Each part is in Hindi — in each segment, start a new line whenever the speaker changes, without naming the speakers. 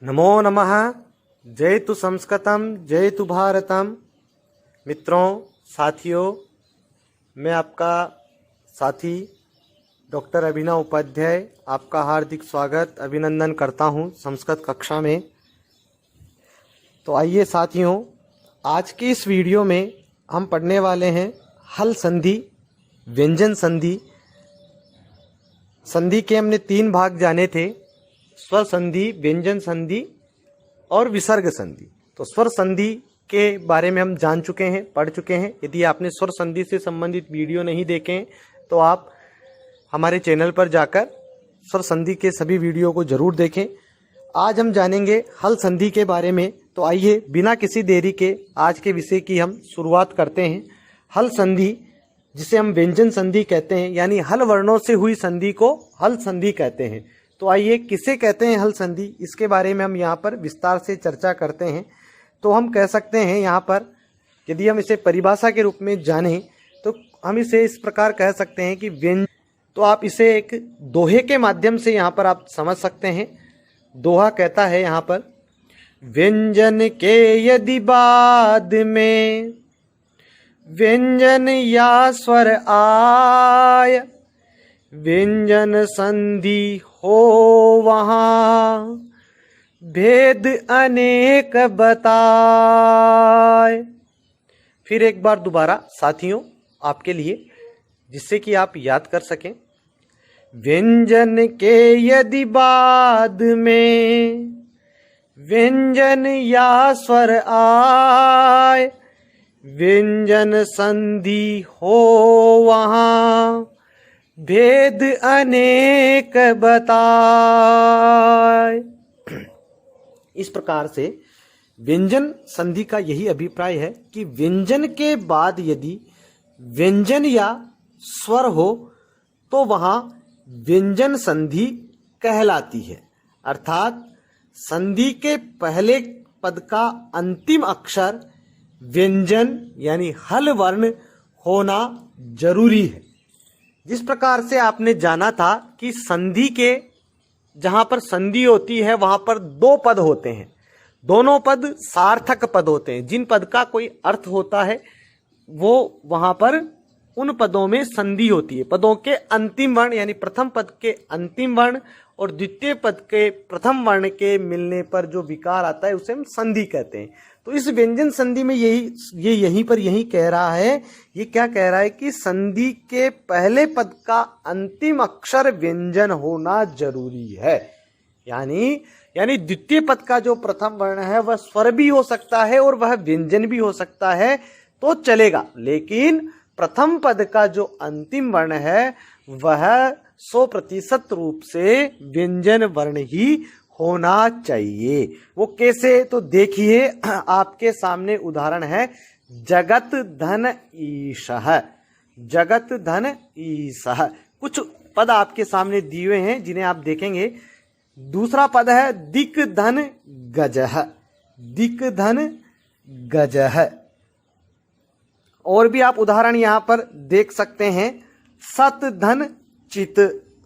नमो नमः। जयतु संस्कृतम जयतु भारतम। मित्रों, साथियों, मैं आपका साथी डॉक्टर अभिनव उपाध्याय आपका हार्दिक स्वागत अभिनंदन करता हूं संस्कृत कक्षा में। तो आइए साथियों, आज की इस वीडियो में हम पढ़ने वाले हैं हल संधि, व्यंजन संधि। संधि के हमने 3 भाग जाने थे, स्वर संधि, व्यंजन संधि और विसर्ग संधि। तो स्वर संधि के बारे में हम जान चुके हैं, पढ़ चुके हैं। यदि आपने स्वर संधि से संबंधित वीडियो नहीं देखे हैं तो आप हमारे चैनल पर जाकर स्वर संधि के सभी वीडियो को जरूर देखें। आज हम जानेंगे हल संधि के बारे में। तो आइए बिना किसी देरी के आज के विषय की हम शुरुआत करते हैं। हल संधि, जिसे हम व्यंजन संधि कहते हैं, यानी हल वर्णों से हुई संधि को हल संधि कहते हैं। तो आइए किसे कहते हैं हल संधि, इसके बारे में हम यहाँ पर विस्तार से चर्चा करते हैं। तो हम कह सकते हैं यहाँ पर, यदि हम इसे परिभाषा के रूप में जानें तो हम इसे इस प्रकार कह सकते हैं कि व्यंजन, तो आप इसे एक दोहे के माध्यम से यहाँ पर आप समझ सकते हैं। दोहा कहता है यहाँ पर, व्यंजन के यदि बाद में व्यंजन या स्वर आय, व्यंजन संधि हो वहाँ भेद अनेक बताए। फिर एक बार दोबारा साथियों आपके लिए, जिससे कि आप याद कर सकें। व्यंजन के यदि बाद में व्यंजन या स्वर आए, व्यंजन संधि हो वहाँ भेद अनेक बताए। इस प्रकार से व्यंजन संधि का यही अभिप्राय है कि व्यंजन के बाद यदि व्यंजन या स्वर हो तो वहां व्यंजन संधि कहलाती है। अर्थात संधि के पहले पद का अंतिम अक्षर व्यंजन यानी हल वर्ण होना जरूरी है। जिस प्रकार से आपने जाना था कि संधि के जहां पर संधि होती है वहां पर 2 पद होते हैं, दोनों पद सार्थक पद होते हैं। जिन पद का कोई अर्थ होता है वो वहां पर उन पदों में संधि होती है। पदों के अंतिम वर्ण यानी प्रथम पद के अंतिम वर्ण और द्वितीय पद के प्रथम वर्ण के मिलने पर जो विकार आता है उसे हम संधि कहते हैं। तो इस व्यंजन संधि में यहीं पर कह रहा है, ये क्या कह रहा है कि संधि के पहले पद का अंतिम अक्षर व्यंजन होना जरूरी है। यानी द्वितीय पद का जो प्रथम वर्ण है वह स्वर भी हो सकता है और वह व्यंजन भी हो सकता है तो चलेगा, लेकिन प्रथम पद का जो अंतिम वर्ण है वह 100% रूप से व्यंजन वर्ण ही होना चाहिए। वो कैसे, तो देखिए आपके सामने उदाहरण है जगत धन ईशः। जगत धन ईशः, कुछ पद आपके सामने दिए हुए हैं जिन्हें आप देखेंगे। दूसरा पद है दिक धन गजः। दिक धन गजः। और भी आप उदाहरण यहां पर देख सकते हैं, सत धन चित।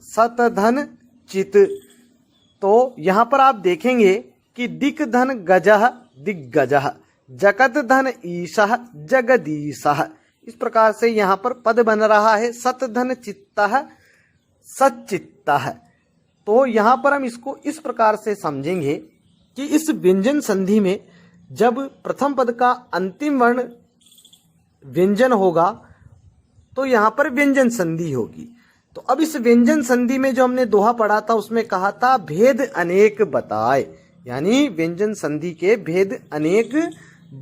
सत धन चित। तो यहां पर आप देखेंगे कि दिक धन गजः दिग्गजः, जगत धन ईशः जगदीशः। इस प्रकार से यहां पर पद बन रहा है सत धन चित्तः सच्चित्तः। तो यहां पर हम इसको इस प्रकार से समझेंगे कि इस व्यंजन संधि में जब प्रथम पद का अंतिम वर्ण व्यंजन होगा तो यहां पर व्यंजन संधि होगी। तो अब इस व्यंजन संधि में जो हमने दोहा पढ़ा था उसमें कहा था भेद अनेक बताए, यानी व्यंजन संधि के भेद अनेक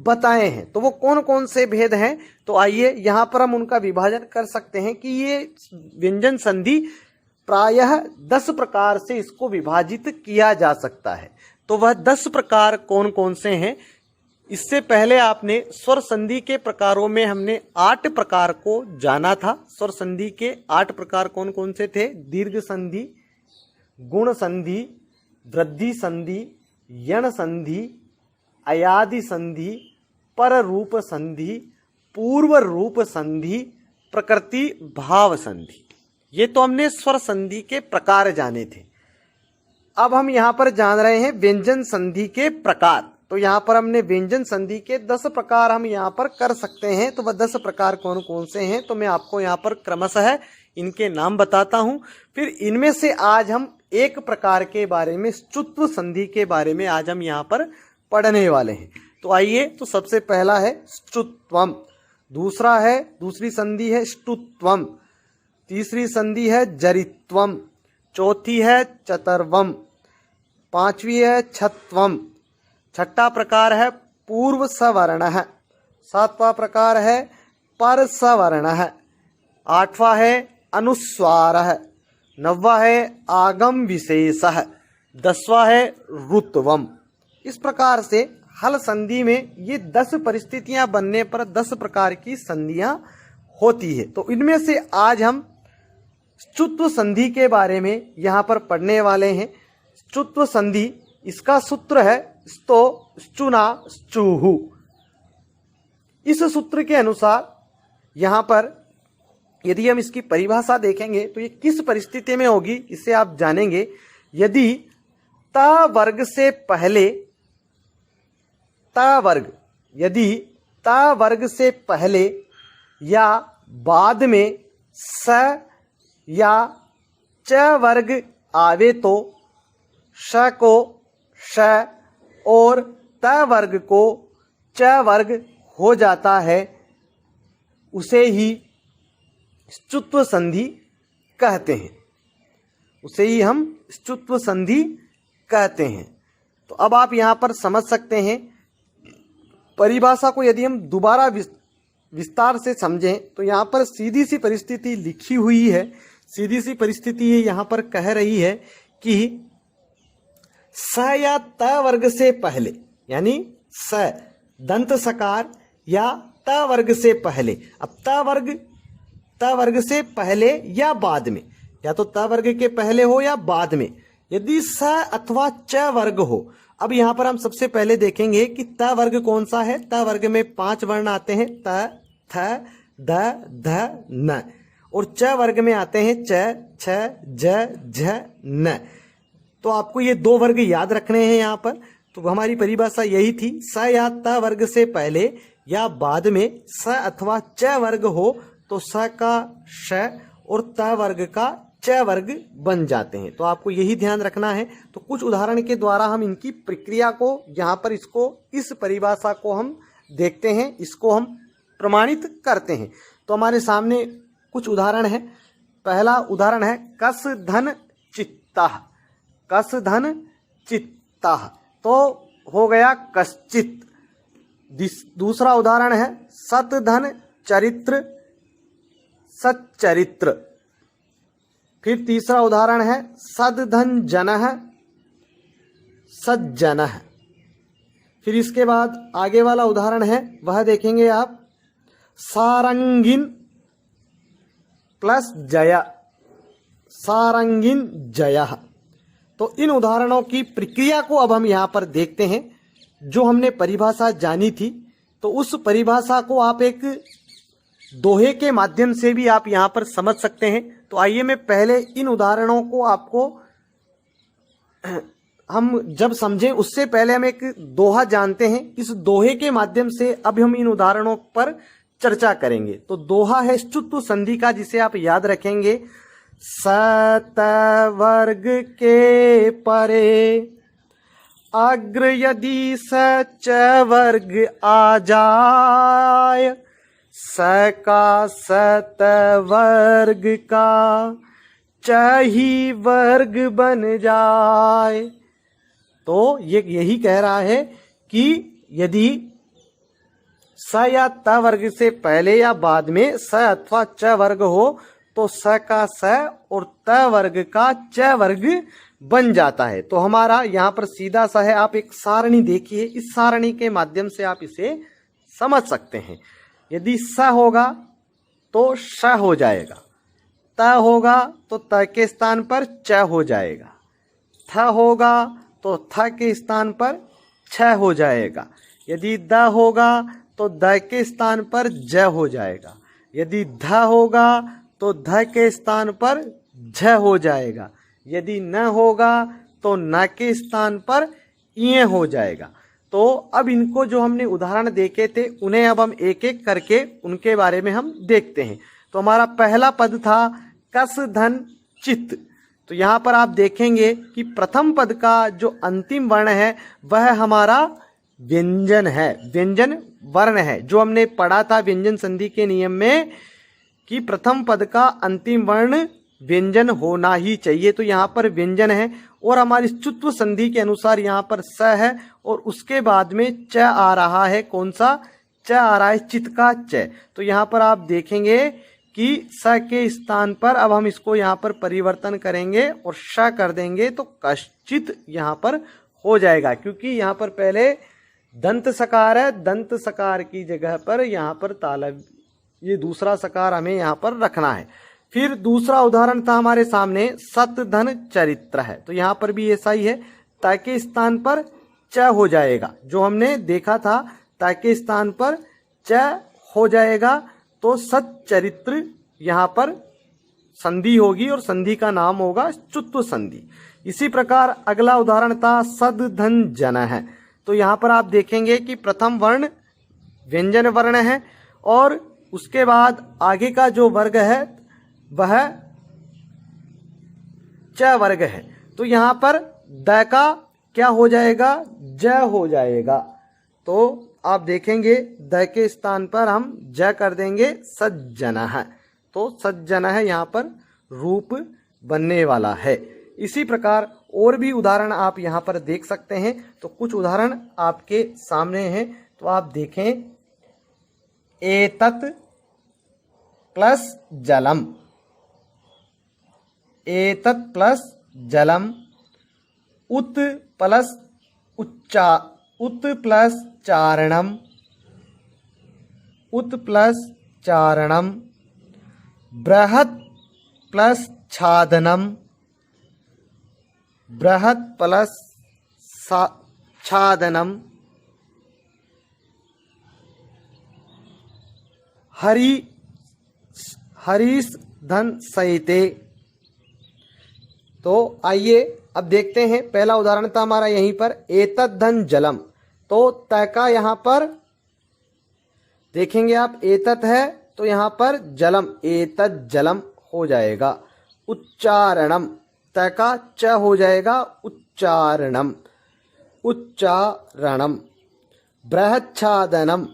बताए हैं। तो वो कौन कौन से भेद हैं, तो आइए यहां पर हम उनका विभाजन कर सकते हैं कि ये व्यंजन संधि प्रायः 10 प्रकार से इसको विभाजित किया जा सकता है। तो वह 10 प्रकार कौन कौन से हैं। इससे पहले आपने स्वर संधि के प्रकारों में हमने 8 प्रकार को जाना था। स्वर संधि के 8 प्रकार कौन कौन से थे? दीर्घ संधि, गुण संधि, वृद्धि संधि, यण संधि, अयादि संधि, पर रूप संधि, पूर्व रूप संधि, प्रकृति भाव संधि। ये तो हमने स्वर संधि के प्रकार जाने थे। अब हम यहाँ पर जान रहे हैं व्यंजन संधि के प्रकार। तो यहाँ पर हमने व्यंजन संधि के 10 प्रकार हम यहाँ पर कर सकते हैं। तो वह 10 प्रकार कौन कौन से हैं, तो मैं आपको यहाँ पर क्रमशः इनके नाम बताता हूँ। फिर इनमें से आज हम एक प्रकार के बारे में, ष्टुत्व संधि के बारे में आज हम यहाँ पर पढ़ने वाले हैं। तो आइए, तो सबसे पहला है ष्टुत्वम, दूसरी संधि है ष्टुत्वम, तीसरी संधि है जरित्वम, चौथी है चतुर्वम, पांचवी है छत्वम, छठा प्रकार है पूर्व सवर्ण है, सातवां प्रकार है पर सवर्ण है, आठवां है अनुस्वार है, नौवां है आगम विशेष है, 10वां है ऋत्वम। इस प्रकार से हल संधि में ये 10 परिस्थितियां बनने पर 10 प्रकार की संधियां होती है। तो इनमें से आज हम ष्टुत्व संधि के बारे में यहाँ पर पढ़ने वाले हैं। ष्टुत्व संधि, इसका सूत्र है स्तो श्चुना श्चुहु। इस सूत्र के अनुसार यहाँ पर यदि हम इसकी परिभाषा देखेंगे तो ये किस परिस्थिति में होगी इसे आप जानेंगे। यदि त वर्ग से पहले या बाद में स या च वर्ग आवे तो श को श और त वर्ग को च वर्ग हो जाता है, उसे ही ष्टुत्व संधि कहते हैं। उसे ही हम ष्टुत्व संधि कहते हैं। तो अब आप यहाँ पर समझ सकते हैं, परिभाषा को यदि हम दोबारा विस्तार से समझें तो यहाँ पर सीधी सी परिस्थिति लिखी हुई है। सीधी सी परिस्थिति ये यहाँ पर कह रही है कि स या त वर्ग से पहले, यानी स दंत सकार या त वर्ग से पहले, अब त वर्ग से पहले या बाद में, या तो त वर्ग के पहले हो या बाद में, यदि स अथवा च वर्ग हो। अब यहाँ पर हम सबसे पहले देखेंगे कि त वर्ग कौन सा है। त वर्ग में 5 वर्ण आते हैं, त, थ, द, ध, न, और च वर्ग में आते हैं च, छ, ज, झ, न। तो आपको ये 2 वर्ग याद रखने हैं यहाँ पर। तो हमारी परिभाषा यही थी, स या त वर्ग से पहले या बाद में स अथवा च वर्ग हो तो स का श और त वर्ग का च वर्ग बन जाते हैं। तो आपको यही ध्यान रखना है। तो कुछ उदाहरण के द्वारा हम इनकी प्रक्रिया को यहाँ पर, इसको, इस परिभाषा को हम देखते हैं, इसको हम प्रमाणित करते हैं। तो हमारे सामने कुछ उदाहरण है। पहला उदाहरण है कस धन चित्तः, कस धन चित्तः, तो हो गया कश्चित। दूसरा उदाहरण है सत धन चरित्र, सच्चरित्र। फिर तीसरा उदाहरण है सद धन जनः, सज्जनः। फिर इसके बाद आगे वाला उदाहरण है, वह देखेंगे आप, सारंगिन प्लस जय, सारंगिन जयः। तो इन उदाहरणों की प्रक्रिया को अब हम यहाँ पर देखते हैं। जो हमने परिभाषा जानी थी, तो उस परिभाषा को आप एक दोहे के माध्यम से भी आप यहाँ पर समझ सकते हैं। तो आइए मैं पहले इन उदाहरणों को आपको हम जब समझें उससे पहले हम एक दोहा जानते हैं। इस दोहे के माध्यम से अब हम इन उदाहरणों पर चर्चा करेंगे। तो दोहा है ष्टुत्व संधि का, जिसे आप याद रखेंगे, सत वर्ग के परे अग्र यदि सच वर्ग आ जाय, स का सत वर्ग का च ही वर्ग बन जाए। तो ये यही कह रहा है कि यदि स या त वर्ग से पहले या बाद में स अथवा च वर्ग हो तो स का स और त वर्ग का च वर्ग बन जाता है। तो हमारा यहाँ पर सीधा सा है, आप एक सारणी देखिए, इस सारणी के माध्यम से आप इसे समझ सकते हैं। यदि स होगा तो श हो जाएगा, त होगा तो त के स्थान पर च हो जाएगा, थ होगा तो थ के स्थान पर छ हो जाएगा, यदि द होगा तो द के स्थान पर ज हो जाएगा, यदि ध होगा तो ध के स्थान पर झ हो जाएगा, यदि न होगा तो न के स्थान पर इए हो जाएगा। तो अब इनको जो हमने उदाहरण देखे थे उन्हें अब हम एक एक करके उनके बारे में हम देखते हैं। तो हमारा पहला पद था कस धन चित। तो यहाँ पर आप देखेंगे कि प्रथम पद का जो अंतिम वर्ण है वह हमारा व्यंजन है, व्यंजन वर्ण है। जो हमने पढ़ा था व्यंजन संधि के नियम में कि प्रथम पद का अंतिम वर्ण व्यंजन होना ही चाहिए। तो यहाँ पर व्यंजन है और हमारी चुत्व संधि के अनुसार यहाँ पर स है और उसके बाद में च आ रहा है। कौन सा च आ रहा है? चित का च। तो यहाँ पर आप देखेंगे कि स के स्थान पर अब हम इसको यहाँ पर परिवर्तन करेंगे और श कर देंगे तो कश्चित यहाँ पर हो जाएगा, क्योंकि यहाँ पर पहले दंत सकार है, दंत सकार की जगह पर यहाँ पर तालव्य, ये दूसरा सकार हमें यहाँ पर रखना है। फिर दूसरा उदाहरण था हमारे सामने सत धन चरित्र है। तो यहाँ पर भी ऐसा ही है, ता के स्थान पर च हो जाएगा। जो हमने देखा था ता के स्थान पर च हो जाएगा तो सच्चरित्र यहाँ पर संधि होगी और संधि का नाम होगा चुत्व संधि। इसी प्रकार अगला उदाहरण था सद धन जन है। तो यहाँ पर आप देखेंगे कि प्रथम वर्ण व्यंजन वर्ण है और उसके बाद आगे का जो वर्ग है वह च वर्ग है। तो यहाँ पर द का क्या हो जाएगा? ज हो जाएगा। तो आप देखेंगे द के स्थान पर हम ज कर देंगे सज्जन है। तो सज्जन है यहाँ पर रूप बनने वाला है। इसी प्रकार और भी उदाहरण आप यहाँ पर देख सकते हैं। तो कुछ उदाहरण आपके सामने हैं, तो आप देखें। एतत् प्लस जलम, एतत् प्लस जलम, उत प्लस उच्चा, उत प्लस चारणम, उत प्लस चारणम, बृहत् प्लस छादनम, बृहत् प्लस छादनम, हरीश धन सहिते। तो आइए अब देखते हैं। पहला उदाहरण था हमारा यहीं पर एतत् धन जलम। तो त का यहाँ पर देखेंगे आप, एतत् है तो यहाँ पर जलम, एतत् जलम हो जाएगा। उच्चारणम, त का च हो जाएगा उच्चारणम, उच्चारणम। बृहच्छादनम,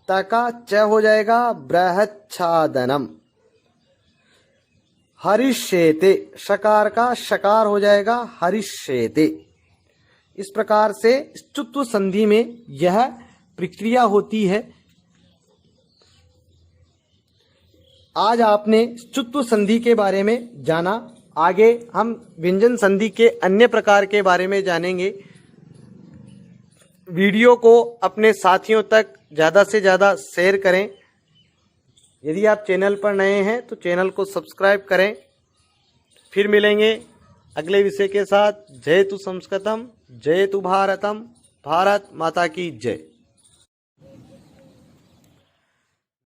त का च हो जाएगा बृहच्छादनम। हरिष्येते, शकार का शकार हो जाएगा हरिष्येते। इस प्रकार से चुत्व संधि में यह प्रक्रिया होती है। आज आपने चुत्व संधि के बारे में जाना। आगे हम व्यंजन संधि के अन्य प्रकार के बारे में जानेंगे। वीडियो को अपने साथियों तक ज़्यादा से ज़्यादा शेयर करें। यदि आप चैनल पर नए हैं तो चैनल को सब्सक्राइब करें। फिर मिलेंगे अगले विषय के साथ। जय तु संस्कृतम, जय तु भारतम, भारत माता की जय।